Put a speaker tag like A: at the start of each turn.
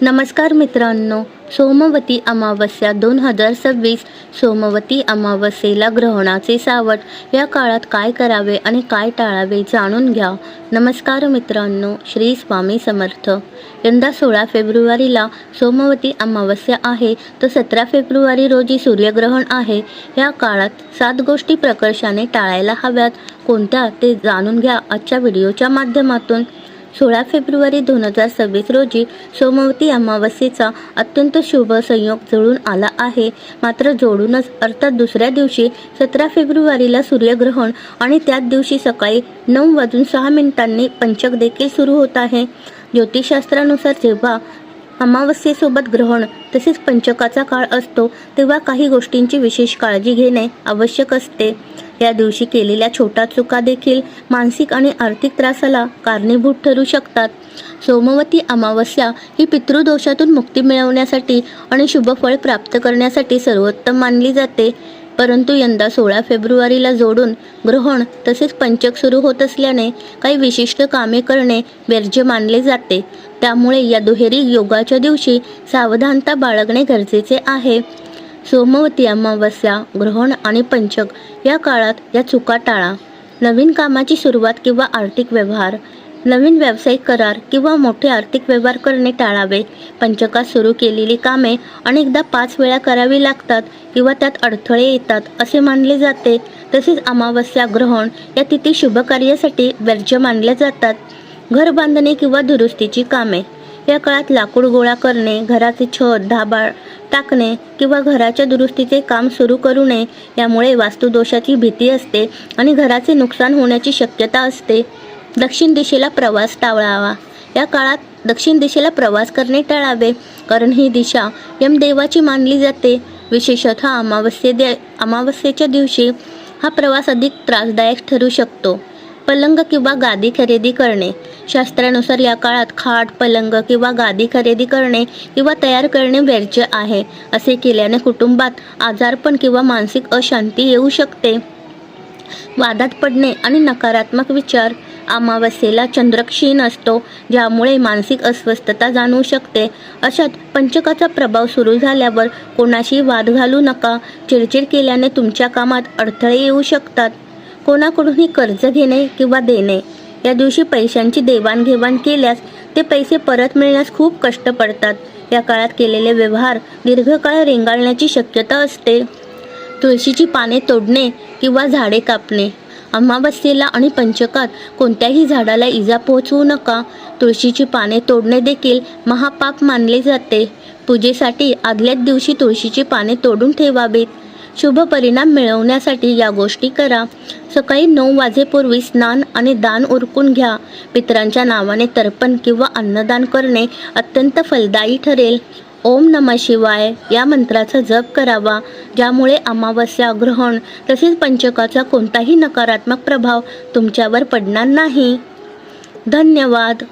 A: नमस्कार मित्रांनो, सोमवती अमावस्या 2026 सोमवती अमावस्येला ग्रहणाचे सावट या काळात काय करावे आणि काय टाळावे जाणून घ्या. नमस्कार मित्रांनो, श्री स्वामी समर्थ. यंदा 16 फेब्रुवारीला सोमवती अमावस्या आहे, तर 17 फेब्रुवारी रोजी सूर्यग्रहण आहे. या काळात 7 गोष्टी प्रकर्षाने टाळायला हव्यात. कोणत्या ते जाणून घ्या आजच्या व्हिडिओच्या माध्यमातून. 16 फेब्रुवारी 2026 रोजी सोमवती अमावस्येचा अत्यंत शुभ संयोग जुळून आला आहे. मात्र जोडूनच अर्थात दुसऱ्या दिवशी 17 फेब्रुवारीला सूर्यग्रहण आणि त्याच दिवशी सकाळी 9:06 पंचक देखील सुरू होत आहे. ज्योतिषशास्त्रानुसार जेव्हा अमावस्येसोबत ग्रहण तसेच पंचकाचा काळ असतो, तेव्हा काही गोष्टींची विशेष काळजी घेणे आवश्यक असते. या दिवशी केलेल्या छोट्या चुका देखील मानसिक आणि आर्थिक त्रासाला कारणीभूत ठरू शकतात. सोमवती अमावस्या ही पितृदोषातून मुक्ती मिळवण्यासाठी आणि शुभफळ प्राप्त करण्यासाठी सर्वोत्तम मानली जाते. परंतु यंदा 16 फेब्रुवारीला जोडून ग्रहण तसेच पंचक सुरू होत असल्याने काही विशिष्ट कामे करणे वर्ज्य मानले जाते. त्यामुळे या दुहेरी योगाच्या दिवशी सावधानता बाळगणे गरजेचे आहे. सोमवती अमावस्या, ग्रहण आणि पंचक या काळात या चुका टाळा. नवीन कामाची सुरुवात किंवा आर्थिक व्यवहार, नवीन व्यावसायिक करार किंवा मोठे आर्थिक व्यवहार करणे टाळावे. पंचकात सुरू केलेली कामे अनेकदा 5 वेळा करावी लागतात किंवा त्यात अडथळे येतात असे मानले जाते. तसेच अमावस्या, ग्रहण या तिथी शुभ कार्यासाठी वर्ज्य मानल्या जातात. घर बांधणे किंवा दुरुस्तीची कामे, या काळात लाकूड गोळा करणे, घराचे छत ढाबाळ टाकणे किंवा घराच्या दुरुस्तीचे काम सुरू करू नये. यामुळे वास्तुदोषाची भीती असते आणि घराचे नुकसान होण्याची शक्यता असते. दक्षिण दिशेला प्रवास टाळावा. या काळात दक्षिण दिशेला प्रवास करणे टाळावे, कारण ही दिशा यमदेवाची मानली जाते. विशेषतः अमावस्येच्या दिवशी हा प्रवास अधिक त्रासदायक ठरू शकतो. पलंग किंवा गादी खरेदी करणे, शास्त्रानुसार या काळात खाट, पलंग किंवा गादी खरेदी करणे किंवा तयार करणे वर्ज्य आहे. असे केल्याने कुटुंबात आजारपण किंवा मानसिक अशांती येऊ शकते. वादात पडणे आणि नकारात्मक विचार, अमावस्येला चंद्र क्षीण असतो, ज्यामुळे मानसिक अस्वस्थता जाणवू शकते. अशात पंचकाचा प्रभाव सुरू झाल्यावर कोणाशी वाद घालू नका. चिडचिड केल्याने तुमच्या कामात अडथळे येऊ शकतात. कोणाकडूनही कर्ज घेणे किंवा देणे, या दिवशी पैशांची देवाणघेवाण केल्यास ते पैसे परत मिळण्यास खूप कष्ट पडतात. या काळात केलेले व्यवहार दीर्घकाळ रेंगाळण्याची शक्यता असते. तुळशीची पाने तोडणे किंवा झाडे कापणे, अमावस्येला आणि पंचकात कोणत्याही झाडाला इजा पोहोचवू नका. तुळशीची पाने तोडणे देखील महापाप मानले जाते. पूजेसाठी आदल्याच दिवशी तुळशीची पाने तोडून ठेवावीत. शुभ परिणाम मिळवण्यासाठी या गोष्टी करा. सकाळी 9 वाजेपूर्वी स्नान आणि दान उरकून घ्या. पितरांच्या नावाने तर्पण किंवा अन्नदान करणे अत्यंत फलदायी ठरेल. ओम नमः शिवाय या मंत्राचा जप करावा, ज्यामुळे अमावस्या, ग्रहण तसेच पंचकाचा कोणताही नकारात्मक प्रभाव तुमच्यावर पडणार नाही. धन्यवाद.